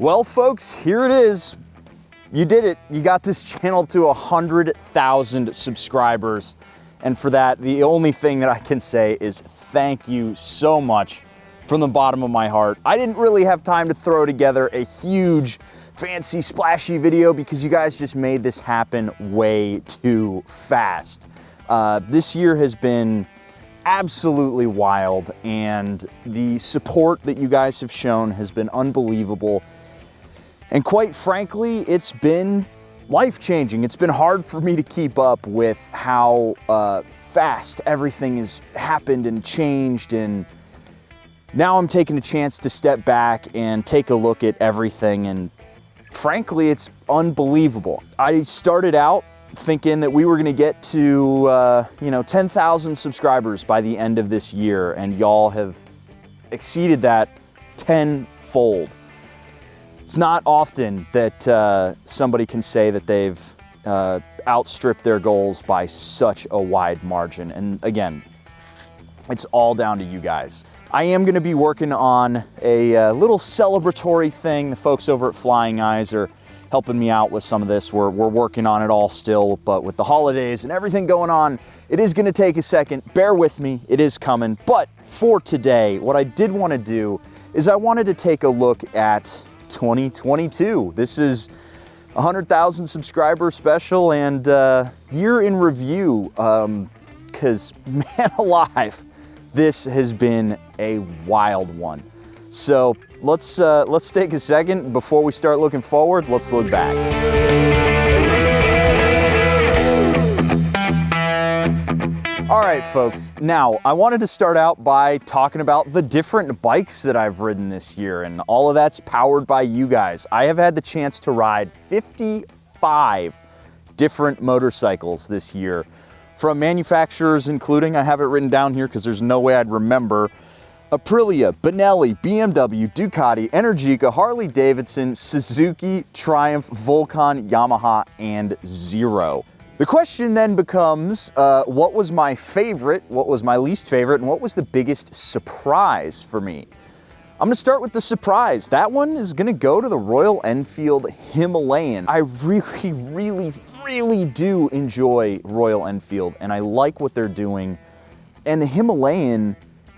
Well, folks, here it is. You did it. You got this channel to 100,000 subscribers. And for that, the only thing that I can say is thank you so much from the bottom of my heart. I didn't really have time to throw together a huge, fancy, splashy video because you guys just made this happen way too fast. This year has been absolutely wild, and the support that you guys have shown has been unbelievable. And quite frankly, it's been life-changing. It's been hard for me to keep up with how fast everything has happened and changed, and now I'm taking a chance to step back and take a look at everything, and frankly, it's unbelievable. I started out thinking that we were gonna get to 10,000 subscribers by the end of this year, and y'all have exceeded that tenfold. It's not often that somebody can say that they've outstripped their goals by such a wide margin. And again, it's all down to you guys. I am gonna be working on a little celebratory thing. The folks over at Flying Eyes are helping me out with some of this. We're working on it all still, but with the holidays and everything going on, it is gonna take a second. Bear with me, it is coming. But for today, what I did wanna do is I wanted to take a look at 2022. This is 100,000 subscriber special and year in review, because man alive, this has been a wild one. So let's take a second before we start looking forward. Let's look back. All right, folks, now I wanted to start out by talking about the different bikes that I've ridden this year, and all of that's powered by you guys. I have had the chance to ride 55 different motorcycles this year, from manufacturers including, I have it written down here because there's no way I'd remember, Aprilia, Benelli, BMW, Ducati, Energica, Harley Davidson, Suzuki, Triumph, Volcon, Yamaha, and Zero. The question then becomes, what was my favorite, what was my least favorite, and what was the biggest surprise for me? I'm gonna start with the surprise. That one is gonna go to the Royal Enfield Himalayan. I really do enjoy Royal Enfield, and I like what they're doing. And the Himalayan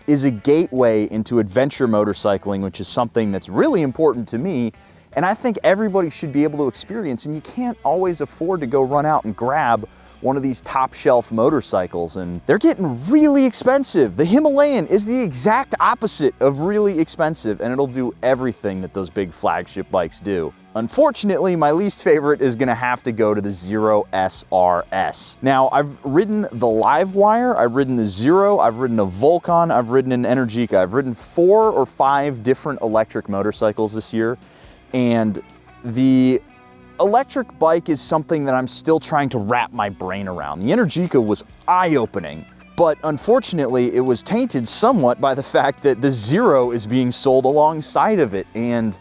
is a gateway into adventure motorcycling, which is something that's really important to me. And I think everybody should be able to experience, and you can't always afford to go run out and grab one of these top shelf motorcycles, and they're getting really expensive. The Himalayan is the exact opposite of really expensive, and it'll do everything that those big flagship bikes do. Unfortunately, my least favorite is gonna have to go to the Zero SRS. Now, I've ridden the Livewire, I've ridden the Zero, I've ridden a Volcon, I've ridden an Energica. I've ridden 4 or 5 different electric motorcycles this year. And the electric bike is something that I'm still trying to wrap my brain around. The Energica was eye-opening, but unfortunately it was tainted somewhat by the fact that the Zero is being sold alongside of it, and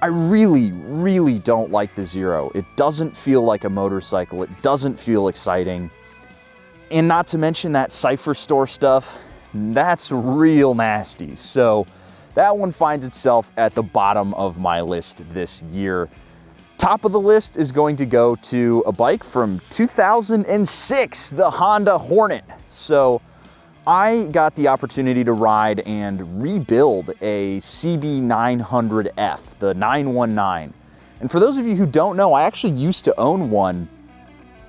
I really don't like the Zero. It doesn't feel like a motorcycle, it doesn't feel exciting, and not to mention that Cypher Store stuff, that's real nasty. So that one finds itself at the bottom of my list this year. Top of the list is going to go to a bike from 2006, the Honda Hornet. So I got the opportunity to ride and rebuild a CB900F, the 919. And for those of you who don't know, I actually used to own one.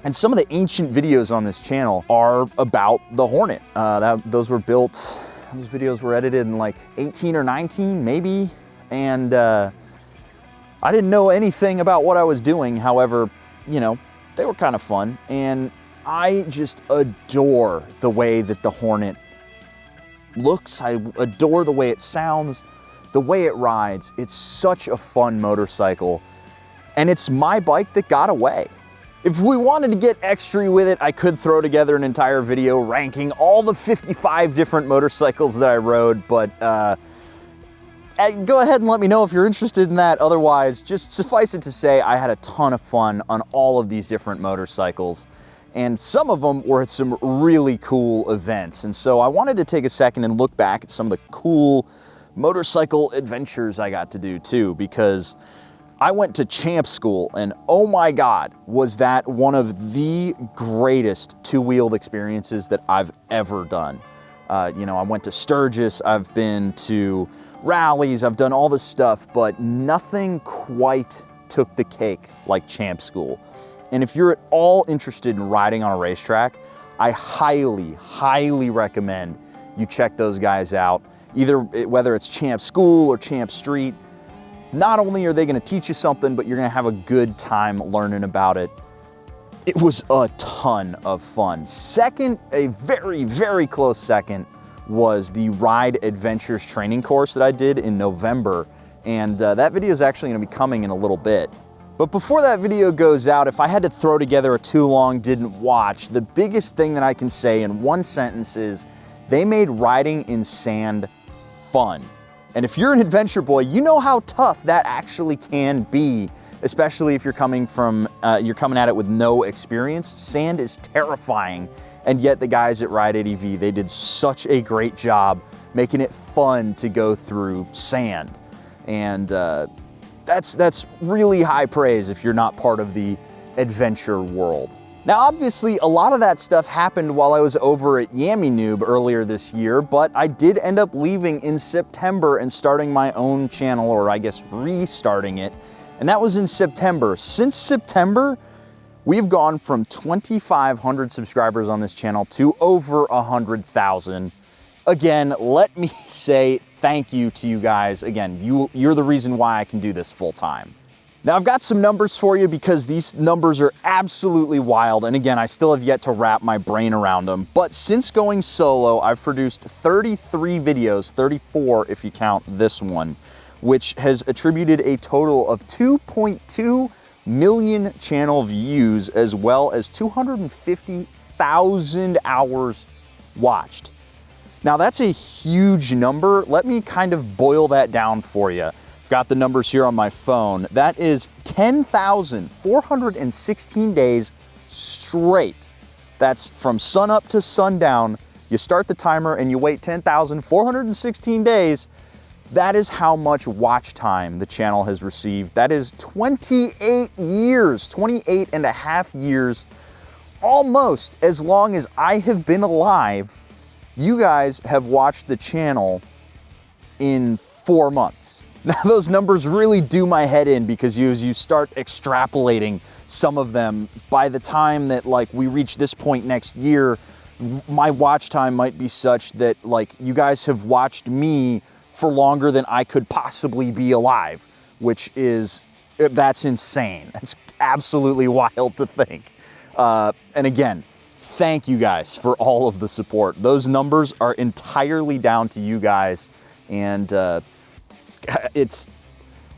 And some of the ancient videos on this channel are about the Hornet. Those videos were edited in like 18 or 19, maybe. And I didn't know anything about what I was doing. However, they were kind of fun. And I just adore the way that the Hornet looks. I adore the way it sounds, the way it rides. It's such a fun motorcycle. And it's my bike that got away. If we wanted to get extra with it, I could throw together an entire video ranking all the 55 different motorcycles that I rode, but go ahead and let me know if you're interested in that. Otherwise, just suffice it to say, I had a ton of fun on all of these different motorcycles, and some of them were at some really cool events. And so I wanted to take a second and look back at some of the cool motorcycle adventures I got to do too, because I went to champ school, and oh my God, was that one of the greatest two-wheeled experiences that I've ever done. You know, I went to Sturgis, I've been to rallies, I've done all this stuff, but nothing quite took the cake like champ school. And if you're at all interested in riding on a racetrack, I highly, highly recommend you check those guys out. Either whether it's champ school or champ street, not only are they gonna teach you something, but you're gonna have a good time learning about it. It was a ton of fun. Second, a very, very close second, was the Ride Adventures training course that I did in November. And that video is actually gonna be coming in a little bit. But before that video goes out, if I had to throw together a too long didn't watch, the biggest thing that I can say in one sentence is they made riding in sand fun. And if you're an adventure boy, you know how tough that actually can be, especially if you're coming at it with no experience. Sand is terrifying, and yet the guys at Ride ADV, they did such a great job making it fun to go through sand. And that's really high praise if you're not part of the adventure world. Now, obviously, a lot of that stuff happened while I was over at Yammy Noob earlier this year, but I did end up leaving in September and starting my own channel, or I guess restarting it, and that was in September. Since September, we've gone from 2,500 subscribers on this channel to over 100,000. Again, let me say thank you to you guys. Again, you're the reason why I can do this full time. Now, I've got some numbers for you because these numbers are absolutely wild, and again, I still have yet to wrap my brain around them. But since going solo, I've produced 33 videos, 34 if you count this one, which has attributed a total of 2.2 million channel views, as well as 250,000 hours watched. Now, that's a huge number. Let me kind of boil that down for you. Got the numbers here on my phone. That is 10,416 days straight. That's from sun up to sundown. You start the timer and you wait 10,416 days. That is how much watch time the channel has received. That is 28 years, 28 and a half years, almost as long as I have been alive. You guys have watched the channel in 4 months. Now, those numbers really do my head in, because as you start extrapolating some of them, by the time that we reach this point next year, my watch time might be such that you guys have watched me for longer than I could possibly be alive, that's insane. That's absolutely wild to think. And again, thank you guys for all of the support. Those numbers are entirely down to you guys, and it's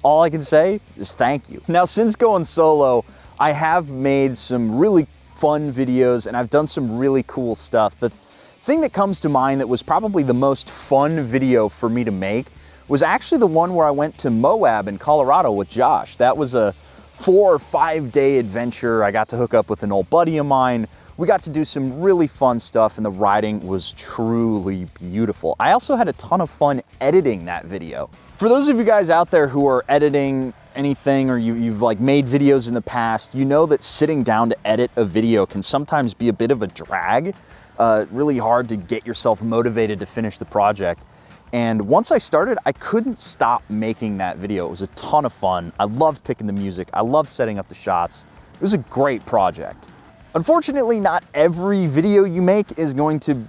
all I can say is thank you. Now, since going solo, I have made some really fun videos and I've done some really cool stuff. The thing that comes to mind that was probably the most fun video for me to make was actually the one where I went to Moab in Colorado with Josh. That was a 4 or 5 day adventure. I got to hook up with an old buddy of mine. We got to do some really fun stuff, and the riding was truly beautiful. I also had a ton of fun editing that video. For those of you guys out there who are editing anything, or you've made videos in the past, you know that sitting down to edit a video can sometimes be a bit of a drag. Really hard to get yourself motivated to finish the project. And once I started, I couldn't stop making that video. It was a ton of fun. I loved picking the music. I loved setting up the shots. It was a great project. Unfortunately, not every video you make is going to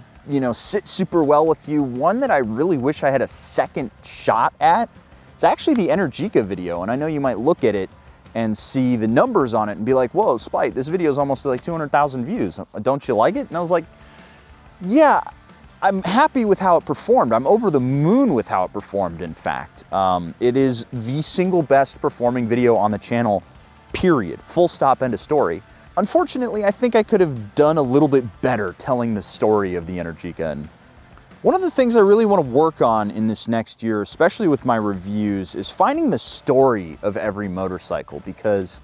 sit super well with you. One that I really wish I had a second shot at, it's actually the Energica video. And I know you might look at it and see the numbers on it and be like, whoa, Spite, this video is almost 200,000 views. Don't you like it? And I was like, yeah, I'm happy with how it performed. I'm over the moon with how it performed, in fact. It is the single best performing video on the channel, period. Full stop, end of story. Unfortunately, I think I could have done a little bit better telling the story of the Energica. And one of the things I really want to work on in this next year, especially with my reviews, is finding the story of every motorcycle, because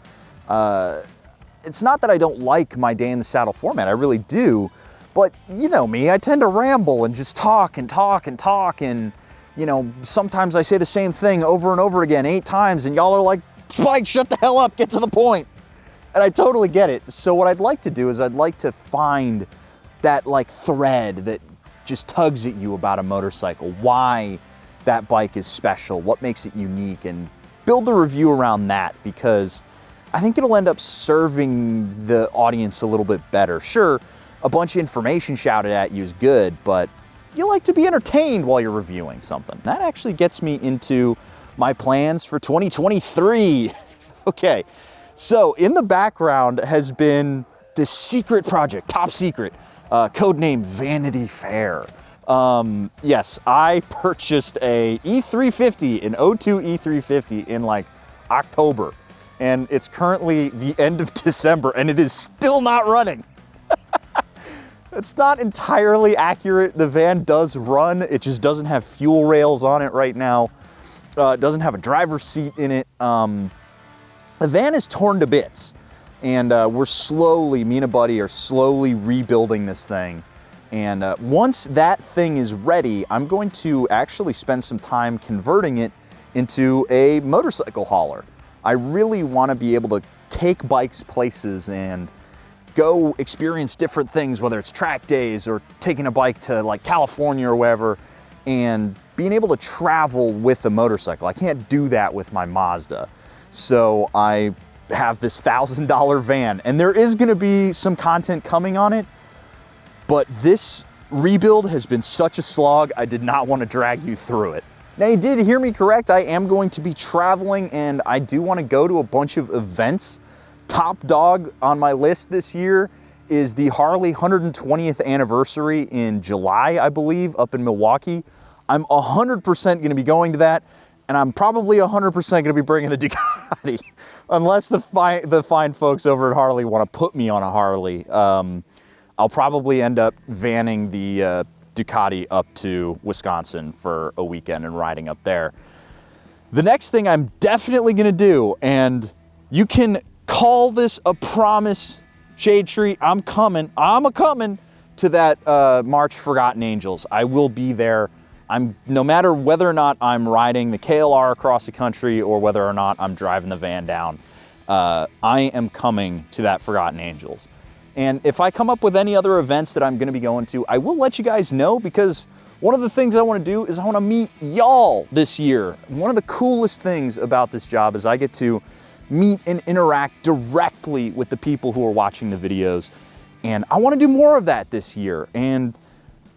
it's not that I don't like my day in the saddle format, I really do, but you know me, I tend to ramble and just talk and talk and talk, and you know, sometimes I say the same thing over and over again 8 times and y'all are like, Spike, shut the hell up, get to the point. And I totally get it. So what I'd like to do is I'd like to find that like thread that just tugs at you about a motorcycle, why that bike is special, what makes it unique, and build a review around that, because I think it'll end up serving the audience a little bit better. Sure, a bunch of information shouted at you is good, but you like to be entertained while you're reviewing something. That actually gets me into my plans for 2023. Okay, so in the background has been this secret project, top secret, codename Vanity Fair. Yes, I purchased a E350, an 02 E350 in like October, and it's currently the end of December and it is still not running. It's not entirely accurate. The van does run, it just doesn't have fuel rails on it right now. It doesn't have a driver's seat in it. The van is torn to bits, and we're slowly, me and a buddy are slowly rebuilding this thing. And once that thing is ready, I'm going to actually spend some time converting it into a motorcycle hauler. I really want to be able to take bikes places and go experience different things, whether it's track days or taking a bike to like California or wherever, and being able to travel with a motorcycle. I can't do that with my Mazda. So I have this $1,000 van, and there is gonna be some content coming on it, but this rebuild has been such a slog, I did not want to drag you through it. Now, you did hear me correct. I am going to be traveling, and I do want to go to a bunch of events. Top dog on my list this year is the Harley 120th anniversary in July, I believe, up in Milwaukee. I'm 100% going to be going to that, and I'm probably 100% going to be bringing the Ducati, unless the fine folks over at Harley want to put me on a Harley. I'll probably end up vanning the Ducati up to Wisconsin for a weekend and riding up there. The next thing I'm definitely going to do, and you can call this a promise, Shade Tree, I'm a-coming to that March Forgotten Angels. I will be there. No matter whether or not I'm riding the KLR across the country or whether or not I'm driving the van down, I am coming to that Forgotten Angels. And if I come up with any other events that I'm gonna be going to, I will let you guys know, because one of the things I wanna do is I wanna meet y'all this year. One of the coolest things about this job is I get to meet and interact directly with the people who are watching the videos. And I wanna do more of that this year. And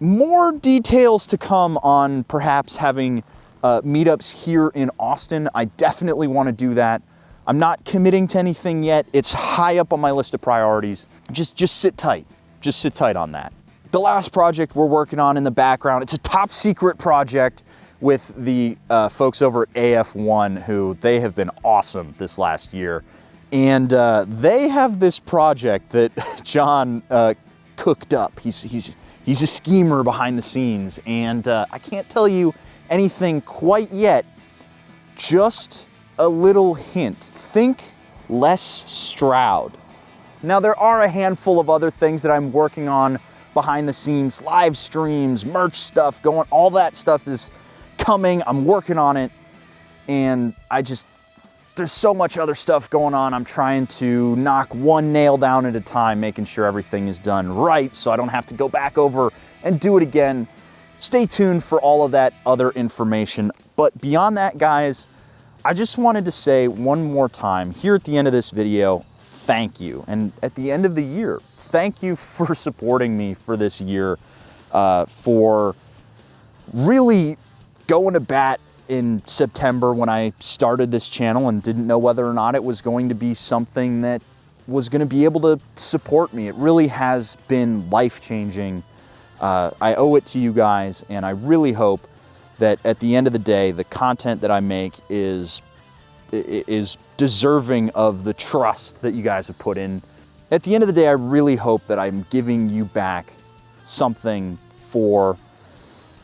more details to come on perhaps having meetups here in Austin. I definitely wanna do that. I'm not committing to anything yet. It's high up on my list of priorities. Just sit tight. Just sit tight on that. The last project we're working on in the background, it's a top secret project with the folks over at AF1, who they have been awesome this last year. And they have this project that John cooked up. He's a schemer behind the scenes, and I can't tell you anything quite yet. Just a little hint. Think Les Stroud. Now, there are a handful of other things that I'm working on behind the scenes, live streams, merch stuff going, all that stuff is coming. I'm working on it, and there's so much other stuff going on. I'm trying to knock one nail down at a time, making sure everything is done right so I don't have to go back over and do it again. Stay tuned for all of that other information. But beyond that, guys, I just wanted to say one more time here at the end of this video, thank you. And at the end of the year, thank you for supporting me for this year, for really going to bat in September when I started this channel and didn't know whether or not it was going to be something that was going to be able to support me. It really has been life-changing. I owe it to you guys, and I really hope that at the end of the day, the content that I make is deserving of the trust that you guys have put in. At the end of the day, I really hope that I'm giving you back something for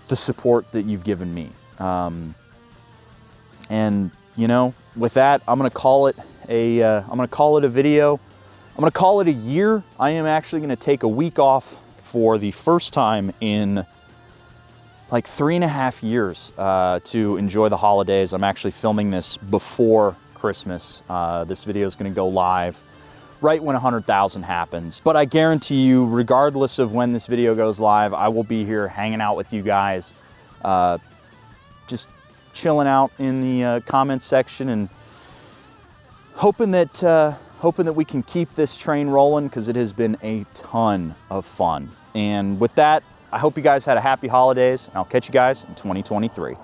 the support that you've given me. And you know, with that, I'm gonna call it a video. I'm gonna call it a year. I am actually gonna take a week off for the first time in like 3.5 years to enjoy the holidays. I'm actually filming this before Christmas. This video is going to go live right when 100,000 happens. But I guarantee you, regardless of when this video goes live, I will be here hanging out with you guys, just chilling out in the comments section and hoping that we can keep this train rolling, because it has been a ton of fun. And with that, I hope you guys had a happy holidays, and I'll catch you guys in 2023.